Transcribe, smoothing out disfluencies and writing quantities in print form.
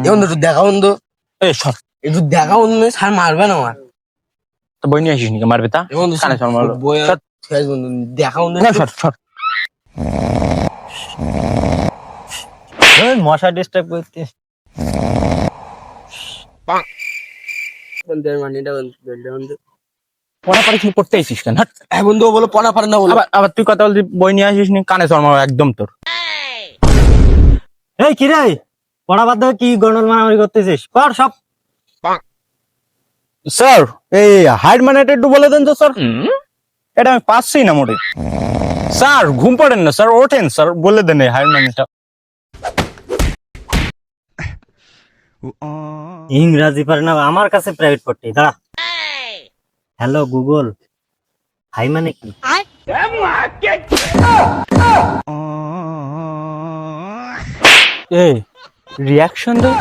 এ বন্ধু একটু দেখা বন্ধু, এই সর একটু দেখা বন্ধু, স্যার মারবে না আমার। তো বই নিয়ে আসিস নাকি মারবে তা? এ বন্ধু কানে সর মারলো। বই সর, ঠিক আছে বন্ধু, দেখা বন্ধু না, সর সর। মশা ডিস্টার্ব করতে। মানিটা বন্ধু, পড়া পারিস নি, পড়তে আইসিস কেন? হাট। হ্যাঁ বন্ধু, ও বলো পড়া পারে না বলো। আবার আবার তুই কথা বলছিস বই নিয়ে আসিস নি, কানে সর মারো একদম তোর। এই কি রে, পড়া বাদ দিয়ে কি গন্ডল মারামারি করতেছিস? কর সব। স্যার, এই হাইড মানে একটু বলে দেন তো স্যার। এটা আমি পাচ্ছি না মোটে। স্যার ঘুম পড়েন না স্যার, ওঠেন স্যার, বলে দেন এই হাইড মানেটা। ইংরাজি পারে না, আমার কাছে প্রাইভেট পড়তে দাঁড়া। হ্যালো গুগল, হাই মানে কি? এই রিয়াকশন দে।